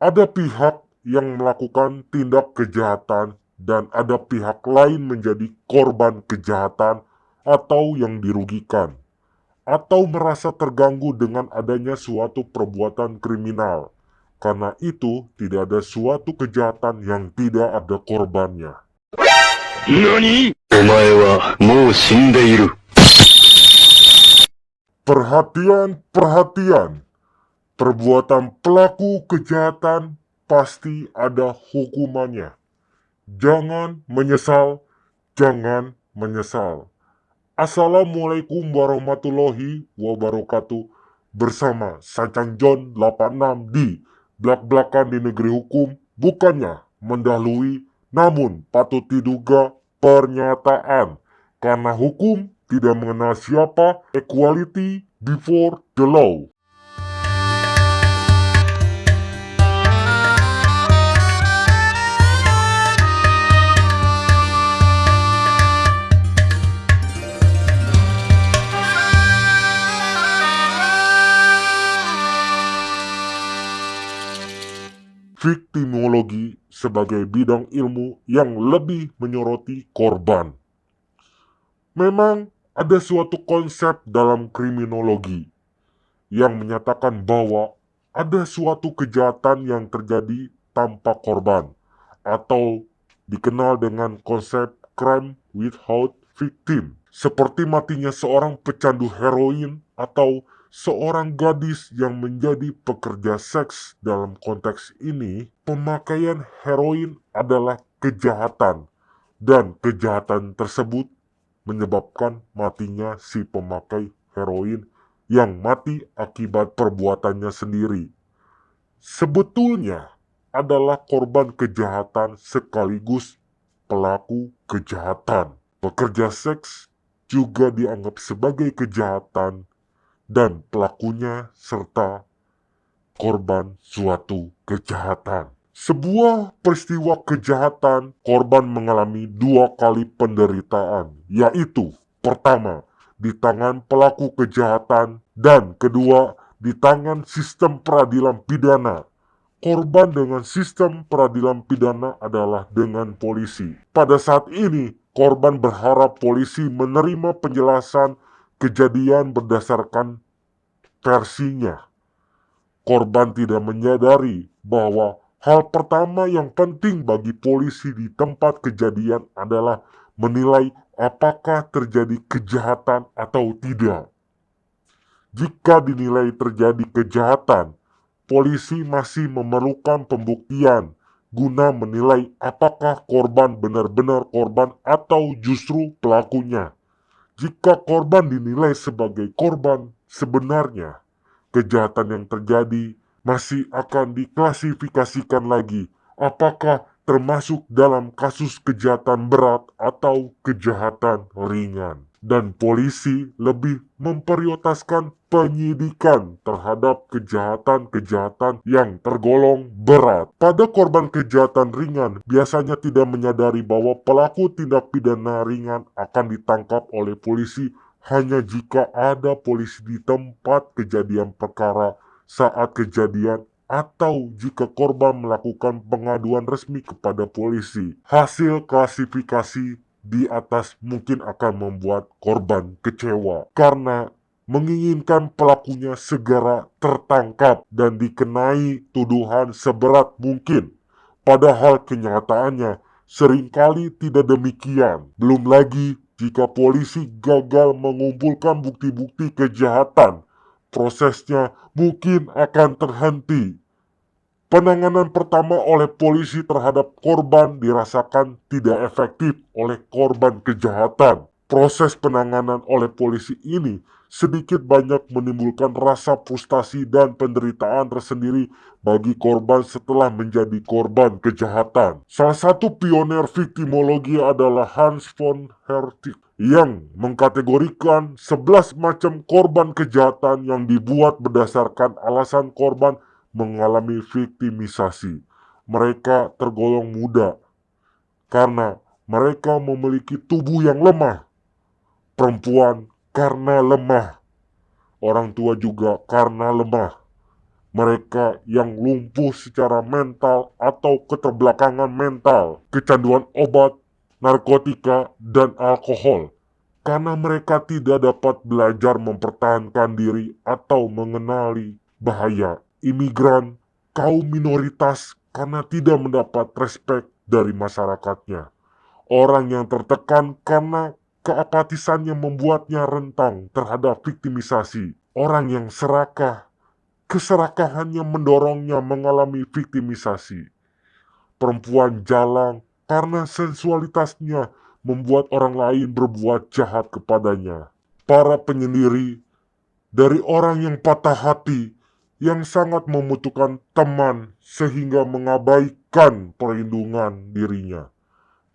Ada pihak yang melakukan tindak kejahatan dan ada pihak lain menjadi korban kejahatan atau yang dirugikan, atau merasa terganggu dengan adanya suatu perbuatan kriminal. Karena itu, tidak ada suatu kejahatan yang tidak ada korbannya. NANI?! お前はもう死んでいる。Perhatian, perhatian. Perbuatan pelaku kejahatan pasti ada hukumannya. Jangan menyesal, jangan menyesal. Assalamualaikum warahmatullahi wabarakatuh. Bersama Sancang John 86 di Blak-Blakan di Negeri Hukum, bukannya mendahului namun patut diduga pernyataan. Karena hukum tidak mengenal siapa, equality before the law. Viktimologi sebagai bidang ilmu yang lebih menyoroti korban. Memang ada suatu konsep dalam kriminologi yang menyatakan bahwa ada suatu kejahatan yang terjadi tanpa korban, atau dikenal dengan konsep crime without victim, seperti matinya seorang pecandu heroin atau seorang gadis yang menjadi pekerja seks. Dalam konteks ini, pemakaian heroin adalah kejahatan, dan kejahatan tersebut menyebabkan matinya si pemakai heroin yang mati akibat perbuatannya sendiri. Sebetulnya adalah korban kejahatan sekaligus pelaku kejahatan. Pekerja seks juga dianggap sebagai kejahatan dan pelakunya serta korban suatu kejahatan. Sebuah peristiwa kejahatan, korban mengalami 2 kali penderitaan, yaitu pertama, di tangan pelaku kejahatan, dan kedua, di tangan sistem peradilan pidana. Korban dengan sistem peradilan pidana adalah dengan polisi. Pada saat ini, korban berharap polisi menerima penjelasan kejadian berdasarkan versinya. Korban tidak menyadari bahwa hal pertama yang penting bagi polisi di tempat kejadian adalah menilai apakah terjadi kejahatan atau tidak. Jika dinilai terjadi kejahatan, polisi masih memerlukan pembuktian guna menilai apakah korban benar-benar korban atau justru pelakunya. Jika korban dinilai sebagai korban sebenarnya, kejahatan yang terjadi masih akan diklasifikasikan lagi apakah termasuk dalam kasus kejahatan berat atau kejahatan ringan. Dan polisi lebih memprioritaskan penyidikan terhadap kejahatan-kejahatan yang tergolong berat. Pada korban kejahatan ringan biasanya tidak menyadari bahwa pelaku tindak pidana ringan akan ditangkap oleh polisi hanya jika ada polisi di tempat kejadian perkara saat kejadian, atau jika korban melakukan pengaduan resmi kepada polisi. Hasil klasifikasi di atas mungkin akan membuat korban kecewa karena menginginkan pelakunya segera tertangkap dan dikenai tuduhan seberat mungkin. Padahal kenyataannya seringkali tidak demikian. Belum lagi jika polisi gagal mengumpulkan bukti-bukti kejahatan, prosesnya mungkin akan terhenti. Penanganan pertama oleh polisi terhadap korban dirasakan tidak efektif oleh korban kejahatan. Proses penanganan oleh polisi ini sedikit banyak menimbulkan rasa frustasi dan penderitaan tersendiri bagi korban setelah menjadi korban kejahatan. Salah satu pionir viktimologi adalah Hans von Hertig yang mengkategorikan 11 macam korban kejahatan yang dibuat berdasarkan alasan korban mengalami viktimisasi. Mereka tergolong muda karena mereka memiliki tubuh yang lemah, perempuan karena lemah, orang tua juga karena lemah, mereka yang lumpuh secara mental atau keterbelakangan mental, kecanduan obat, narkotika, dan alkohol, karena mereka tidak dapat belajar mempertahankan diri atau mengenali bahaya. Imigran, kaum minoritas, karena tidak mendapat respek dari masyarakatnya. Orang yang tertekan karena keapatisannya membuatnya rentang terhadap viktimisasi. Orang yang serakah, keserakahannya mendorongnya mengalami viktimisasi. Perempuan jalang karena sensualitasnya membuat orang lain berbuat jahat kepadanya. Para penyendiri, dari orang yang patah hati, yang sangat membutuhkan teman sehingga mengabaikan perlindungan dirinya.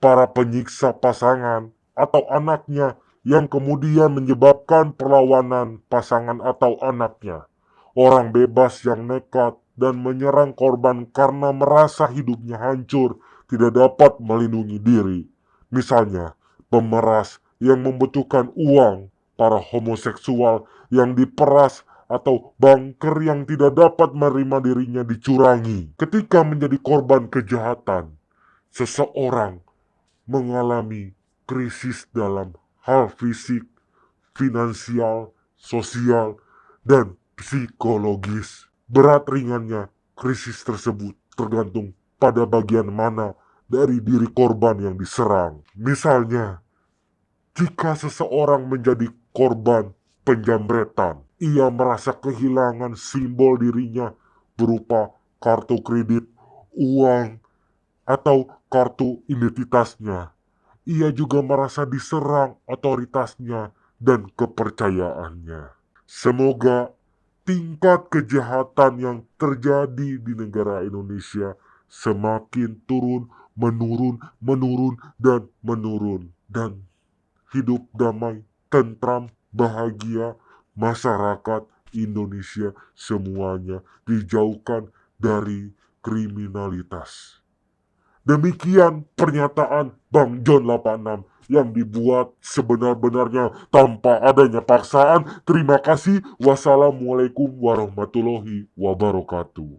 Para penyiksa pasangan atau anaknya yang kemudian menyebabkan perlawanan pasangan atau anaknya. Orang bebas yang nekat dan menyerang korban karena merasa hidupnya hancur, tidak dapat melindungi diri. Misalnya, pemeras yang membutuhkan uang, para homoseksual yang diperas, atau banker yang tidak dapat menerima dirinya dicurangi. Ketika menjadi korban kejahatan, seseorang mengalami krisis dalam hal fisik, finansial, sosial, dan psikologis. Berat ringannya krisis tersebut tergantung pada bagian mana dari diri korban yang diserang. Misalnya, jika seseorang menjadi korban penjamretan, ia merasa kehilangan simbol dirinya berupa kartu kredit, uang, atau kartu identitasnya. Ia juga merasa diserang otoritasnya dan kepercayaannya. Semoga tingkat kejahatan yang terjadi di negara Indonesia semakin turun, menurun, dan menurun. Dan hidup damai, tentram, bahagia, masyarakat Indonesia semuanya dijauhkan dari kriminalitas. Demikian pernyataan Bang John 86 yang dibuat sebenar-benarnya tanpa adanya paksaan. Terima kasih. Wassalamualaikum warahmatullahi wabarakatuh.